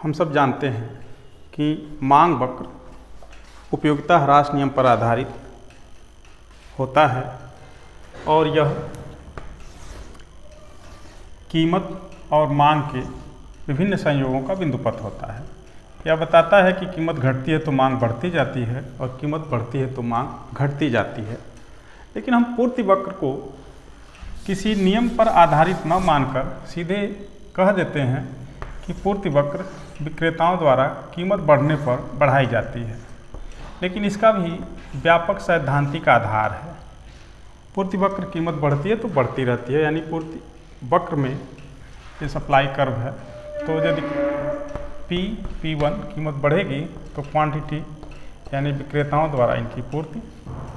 हम सब जानते हैं कि मांग वक्र उपयोगिता ह्रास नियम पर आधारित होता है और यह कीमत और मांग के विभिन्न संयोगों का बिंदुपथ होता है। यह बताता है कि कीमत घटती है तो मांग बढ़ती जाती है और कीमत बढ़ती है तो मांग घटती जाती है। लेकिन हम पूर्ति वक्र को किसी नियम पर आधारित न मानकर सीधे कह देते हैं कि पूर्ति वक्र विक्रेताओं द्वारा कीमत बढ़ने पर बढ़ाई जाती है, लेकिन इसका भी व्यापक सैद्धांतिक आधार है। पूर्ति वक्र कीमत बढ़ती है तो बढ़ती रहती है, यानी पूर्ति वक्र में ये सप्लाई कर्व है, तो यदि P1 कीमत बढ़ेगी तो क्वांटिटी यानी विक्रेताओं द्वारा इनकी पूर्ति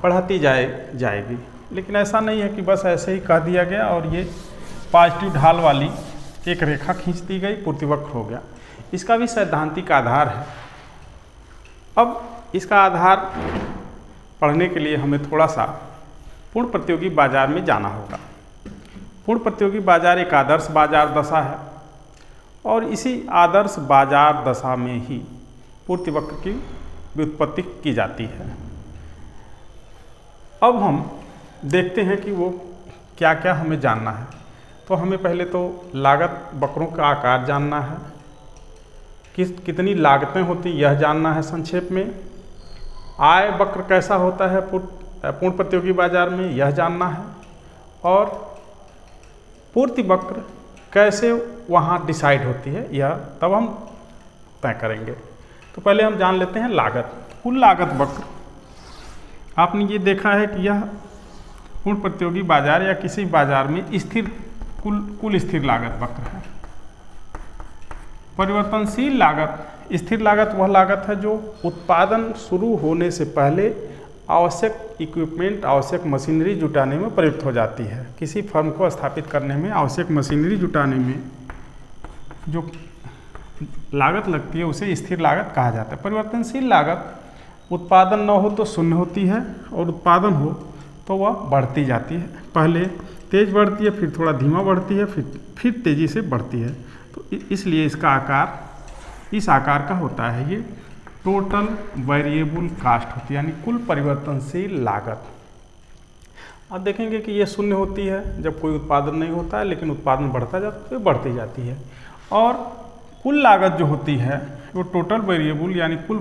बढ़ाती जाएगी। लेकिन ऐसा नहीं है कि बस ऐसे ही कह दिया गया और ये पॉजिटिव ढाल वाली एक रेखा खींच दी गई, पूर्ति वक्र हो गया। इसका भी सैद्धांतिक आधार है। अब इसका आधार पढ़ने के लिए हमें थोड़ा सा पूर्ण प्रतियोगी बाजार में जाना होगा। पूर्ण प्रतियोगी बाजार एक आदर्श बाजार दशा है और इसी आदर्श बाजार दशा में ही पूर्ति वक्र की व्युत्पत्ति की जाती है। अब हम देखते हैं कि वो क्या क्या हमें जानना है। तो हमें पहले तो लागत वक्रों का आकार जानना है, कितनी लागतें होती यह जानना है संक्षेप में। आय वक्र कैसा होता है पूर्ण प्रतियोगी बाजार में यह जानना है, और पूर्ति वक्र कैसे वहाँ डिसाइड होती है यह तब हम तय करेंगे। तो पहले हम जान लेते हैं लागत। कुल लागत वक्र आपने ये देखा है कि यह पूर्ण प्रतियोगी बाजार या किसी बाजार में स्थिर कुल स्थिर लागत वक्र है। परिवर्तनशील लागत, स्थिर लागत वह लागत है जो उत्पादन शुरू होने से पहले आवश्यक इक्विपमेंट, आवश्यक मशीनरी जुटाने में प्रयुक्त हो जाती है। किसी फर्म को स्थापित करने में आवश्यक मशीनरी जुटाने में जो लागत लगती है उसे स्थिर लागत कहा जाता है। परिवर्तनशील लागत उत्पादन न हो तो शून्य होती है और उत्पादन हो तो वह बढ़ती जाती है। पहले तेज बढ़ती है, फिर थोड़ा धीमा बढ़ती है, फिर तेज़ी से बढ़ती है। तो इसलिए इसका आकार इस आकार का होता है। ये टोटल वेरिएबल कास्ट होती है, यानी कुल परिवर्तनशील लागत। अब देखेंगे कि ये शून्य होती है जब कोई उत्पादन नहीं होता है, लेकिन उत्पादन बढ़ता जाता है तो बढ़ती जाती है। और कुल लागत जो होती है वो टोटल वेरिएबल यानी कुल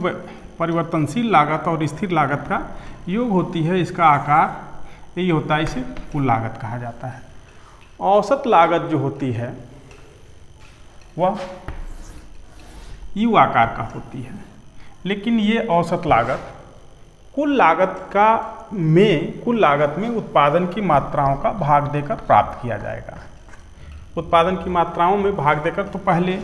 परिवर्तनशील लागत और स्थिर लागत का योग होती है। इसका आकार यही होता है, इसे कुल लागत कहा जाता है। औसत लागत जो होती है वह यू आकार का होती है, लेकिन ये औसत लागत कुल लागत में उत्पादन की मात्राओं का भाग देकर प्राप्त किया जाएगा। उत्पादन की मात्राओं में भाग देकर तो पहले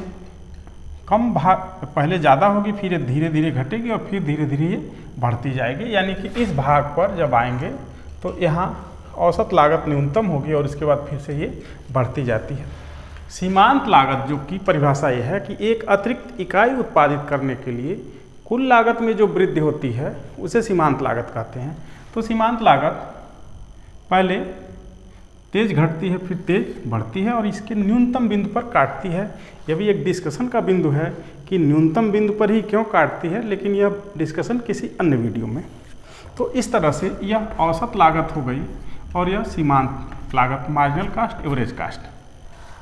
ज़्यादा होगी, फिर ये धीरे धीरे घटेगी और फिर धीरे धीरे ये बढ़ती जाएगी। यानी कि इस भाग पर जब आएंगे तो यहाँ औसत लागत न्यूनतम होगी और इसके बाद फिर से ये बढ़ती जाती है। सीमांत लागत जो की परिभाषा यह है कि एक अतिरिक्त इकाई उत्पादित करने के लिए कुल लागत में जो वृद्धि होती है उसे सीमांत लागत कहते हैं। तो सीमांत लागत पहले तेज घटती है, फिर तेज बढ़ती है और इसके न्यूनतम बिंदु पर काटती है। यह भी एक डिस्कशन का बिंदु है कि न्यूनतम बिंदु पर ही क्यों काटती है, लेकिन यह डिस्कशन किसी अन्य वीडियो में। तो इस तरह से यह औसत लागत हो गई और यह सीमांत लागत, मार्जिनल कास्ट, एवरेज कास्ट।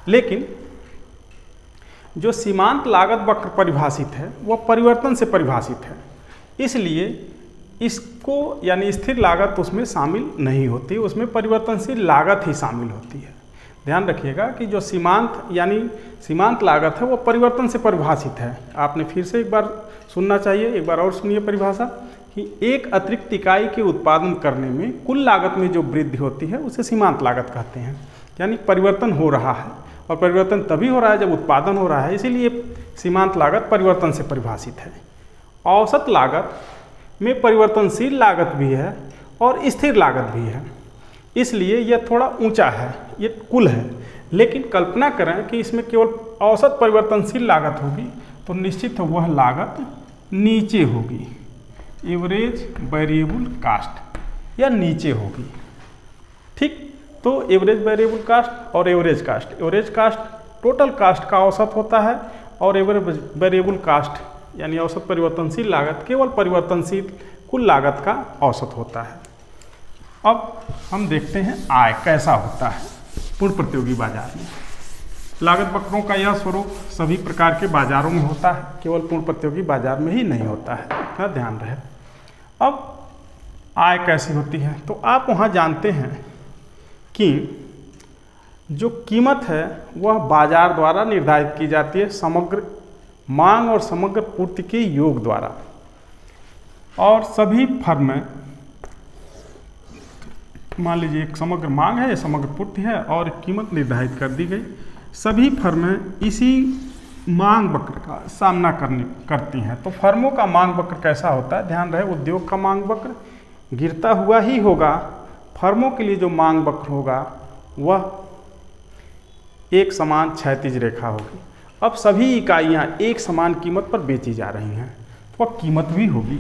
लेकिन जो सीमांत लागत वक्र परिभाषित है वह परिवर्तन से परिभाषित है, इसलिए इसको यानी स्थिर लागत उसमें शामिल नहीं होती, उसमें परिवर्तनशील लागत ही शामिल होती है। ध्यान रखिएगा कि जो सीमांत लागत है वो परिवर्तन से परिभाषित है। आपने फिर से एक बार सुनना चाहिए, एक बार और सुनिए परिभाषा कि एक अतिरिक्त इकाई के उत्पादन करने में कुल लागत में जो वृद्धि होती है उसे सीमांत लागत कहते हैं। यानी परिवर्तन हो रहा है और परिवर्तन तभी हो रहा है जब उत्पादन हो रहा है, इसीलिए सीमांत लागत परिवर्तन से परिभाषित है। औसत लागत में परिवर्तनशील लागत भी है और स्थिर लागत भी है, इसलिए यह थोड़ा ऊंचा है, ये कुल है। लेकिन कल्पना करें कि इसमें केवल औसत परिवर्तनशील लागत होगी तो निश्चित वह लागत नीचे होगी, एवरेज वेरिएबल कास्ट या नीचे होगी। ठीक, तो एवरेज वेरिएबल कास्ट और एवरेज कास्ट टोटल कास्ट का औसत होता है और वेरिएबल कास्ट यानी औसत परिवर्तनशील लागत केवल परिवर्तनशील कुल लागत का औसत होता है। अब हम देखते हैं आय कैसा होता है पूर्ण प्रतियोगी बाजार में। लागत वक्रों का यह स्वरूप सभी प्रकार के बाजारों में होता है, केवल पूर्ण प्रतियोगी बाजार में ही नहीं होता है, इतना ध्यान रहे। अब आय कैसी होती है, तो आप वहाँ जानते हैं कि जो कीमत है वह बाजार द्वारा निर्धारित की जाती है समग्र मांग और समग्र पूर्ति के योग द्वारा। और सभी फर्में, मान लीजिए एक समग्र मांग है, समग्र पूर्ति है और कीमत निर्धारित कर दी गई, सभी फर्में इसी मांग वक्र का सामना करती हैं। तो फर्मों का मांग वक्र कैसा होता है, ध्यान रहे, उद्योग का मांग वक्र गिरता हुआ ही होगा। फर्मों के लिए जो मांग वक्र होगा वह एक समान क्षैतिज रेखा होगी। अब सभी इकाइयां एक समान कीमत पर बेची जा रही हैं, तो वह कीमत भी होगी।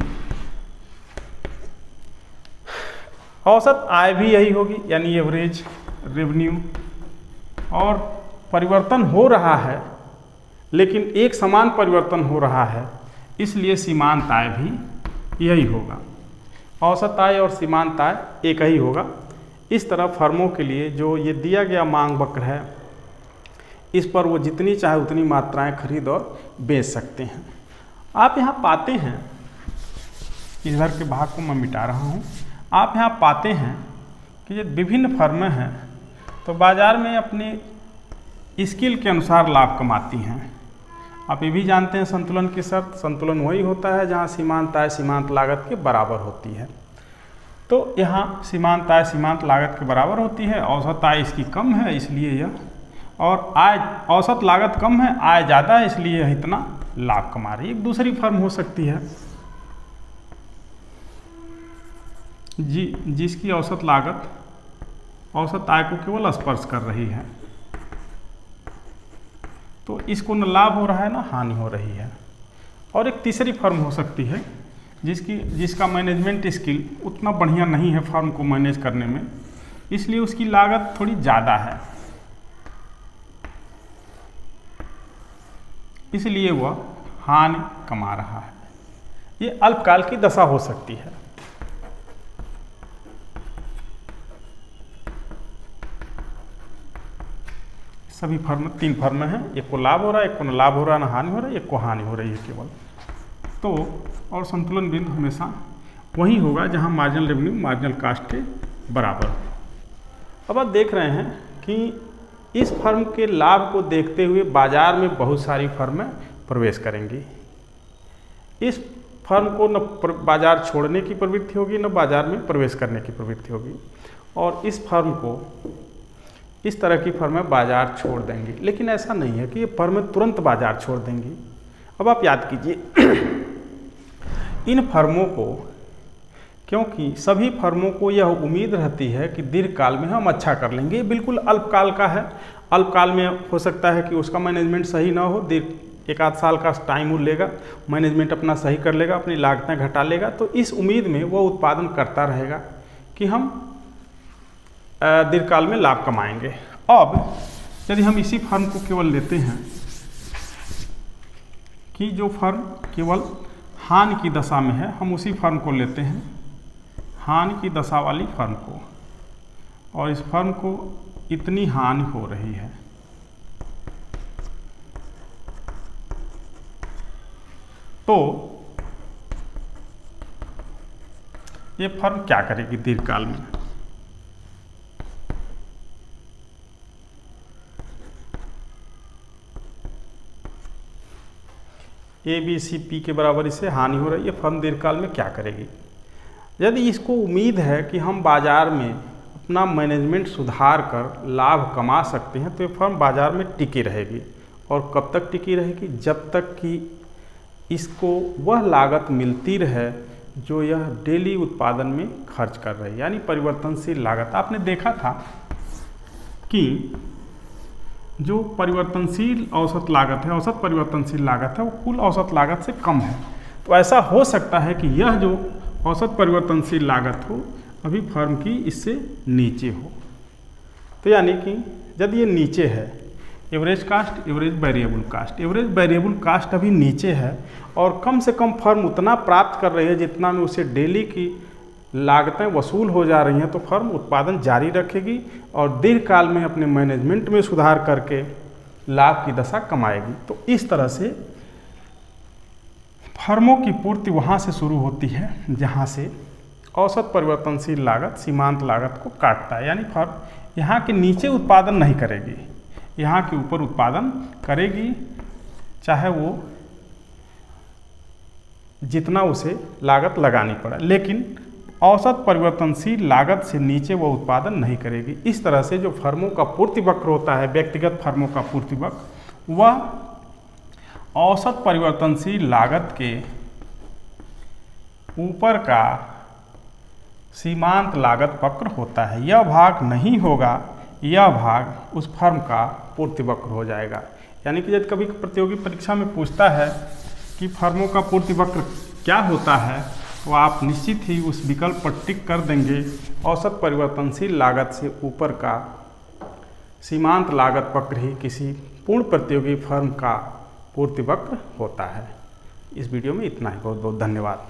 औसत आय भी यही होगी, यानी एवरेज रेवेन्यू। और परिवर्तन हो रहा है लेकिन एक समान परिवर्तन हो रहा है, इसलिए सीमांत आय भी यही होगा। औसत आय और सीमांत आय एक ही होगा। इस तरह फर्मों के लिए जो ये दिया गया मांग वक्र है, इस पर वो जितनी चाहे उतनी मात्राएं खरीद और बेच सकते हैं। आप यहाँ पाते हैं, इधर के भाग को मैं मिटा रहा हूँ, आप यहाँ पाते हैं कि ये विभिन्न फर्में हैं तो बाजार में अपने स्किल के अनुसार लाभ कमाती हैं। आप ये भी जानते हैं संतुलन की शर्त, संतुलन वही होता है जहाँ सीमांत आय सीमांत लागत के बराबर होती है। तो यहाँ सीमांत आय सीमांत लागत के बराबर होती है, औसत आय इसकी कम है इसलिए यह, और आय औसत लागत कम है, आय ज़्यादा है इसलिए यह इतना लाभ कमा रही है। एक दूसरी फर्म हो सकती है जिसकी औसत लागत औसत आय को केवल स्पर्श कर रही है, तो इसको न लाभ हो रहा है ना हानि हो रही है। और एक तीसरी फर्म हो सकती है जिसका मैनेजमेंट स्किल उतना बढ़िया नहीं है फर्म को मैनेज करने में, इसलिए उसकी लागत थोड़ी ज़्यादा है, इसलिए वह हानि कमा रहा है। ये अल्पकाल की दशा हो सकती है। सभी फर्म, तीन फर्में हैं, एक को लाभ हो रहा है, एक को न लाभ हो रहा है, न हानि हो रहा है, एक को हानि हो रही है केवल। तो और संतुलन बिंदु हमेशा वही होगा जहां मार्जिनल रेवेन्यू मार्जिनल कास्ट के बराबर हो। अब आप देख रहे हैं कि इस फर्म के लाभ को देखते हुए बाजार में बहुत सारी फर्में प्रवेश करेंगी। इस फर्म को न बाजार छोड़ने की प्रवृत्ति होगी न बाजार में प्रवेश करने की प्रवृत्ति होगी, और इस फर्म को इस तरह की फर्में बाजार छोड़ देंगी। लेकिन ऐसा नहीं है कि ये फर्में तुरंत बाजार छोड़ देंगी। अब आप याद कीजिए इन फर्मों को, क्योंकि सभी फर्मों को यह उम्मीद रहती है कि दीर्घकाल में हम अच्छा कर लेंगे, बिल्कुल अल्पकाल का है। अल्पकाल में हो सकता है कि उसका मैनेजमेंट सही ना हो, एक आध साल का टाइम वो लेगा, मैनेजमेंट अपना सही कर लेगा, अपनी लागतें घटा लेगा, तो इस उम्मीद में वो उत्पादन करता रहेगा कि हम दीर्घकाल में लाभ कमाएंगे। अब यदि हम इसी फर्म को केवल लेते हैं कि जो फर्म केवल हानि की दशा में है, हम उसी फर्म को लेते हैं, हानि की दशा वाली फर्म को, और इस फर्म को इतनी हानि हो रही है, तो ये फर्म क्या करेगी दीर्घकाल में? ABCP के बराबर इसे हानि हो रही है, फर्म दीर्घकाल में क्या करेगी? यदि इसको उम्मीद है कि हम बाजार में अपना मैनेजमेंट सुधार कर लाभ कमा सकते हैं, तो ये फर्म बाजार में टिकी रहेगी। और कब तक टिकी रहेगी? जब तक कि इसको वह लागत मिलती रहे जो यह डेली उत्पादन में खर्च कर रही है, यानी परिवर्तनशील लागत। आपने देखा था कि जो परिवर्तनशील औसत लागत है, औसत परिवर्तनशील लागत है, वो कुल औसत लागत से कम है। तो ऐसा हो सकता है कि यह जो औसत परिवर्तनशील लागत हो अभी फर्म की इससे नीचे हो। तो यानी कि यदि ये नीचे है, average cost, average variable cost. Average variable cost अभी नीचे है और कम से कम फर्म उतना प्राप्त कर रही है जितना में उसे डेली की लागतें वसूल हो जा रही हैं, तो फर्म उत्पादन जारी रखेगी और दीर्घकाल में अपने मैनेजमेंट में सुधार करके लाभ की दशा कमाएगी। तो इस तरह से फर्मों की पूर्ति वहाँ से शुरू होती है जहाँ से औसत परिवर्तनशील लागत सीमांत लागत को काटता है, यानी फर्म यहाँ के नीचे उत्पादन नहीं करेगी, यहाँ के ऊपर उत्पादन करेगी, चाहे वो जितना उसे लागत लगानी पड़े, लेकिन औसत परिवर्तनशील लागत से नीचे वो उत्पादन नहीं करेगी। इस तरह से जो फर्मों का पूर्ति वक्र होता है, व्यक्तिगत फर्मों का पूर्ति वक्र, वह औसत परिवर्तनशील लागत के ऊपर का सीमांत लागत वक्र होता है। यह भाग नहीं होगा, यह भाग उस फर्म का पूर्ति वक्र हो जाएगा। यानी कि जब कभी प्रतियोगी परीक्षा में पूछता है कि फर्मों का पूर्ति वक्र क्या होता है, तो आप निश्चित ही उस विकल्प पर टिक कर देंगे, औसत परिवर्तनशील लागत से ऊपर का सीमांत लागत वक्र ही किसी पूर्ण प्रतियोगी फर्म का पूर्ति वक्र होता है। इस वीडियो में इतना ही। बहुत बहुत धन्यवाद।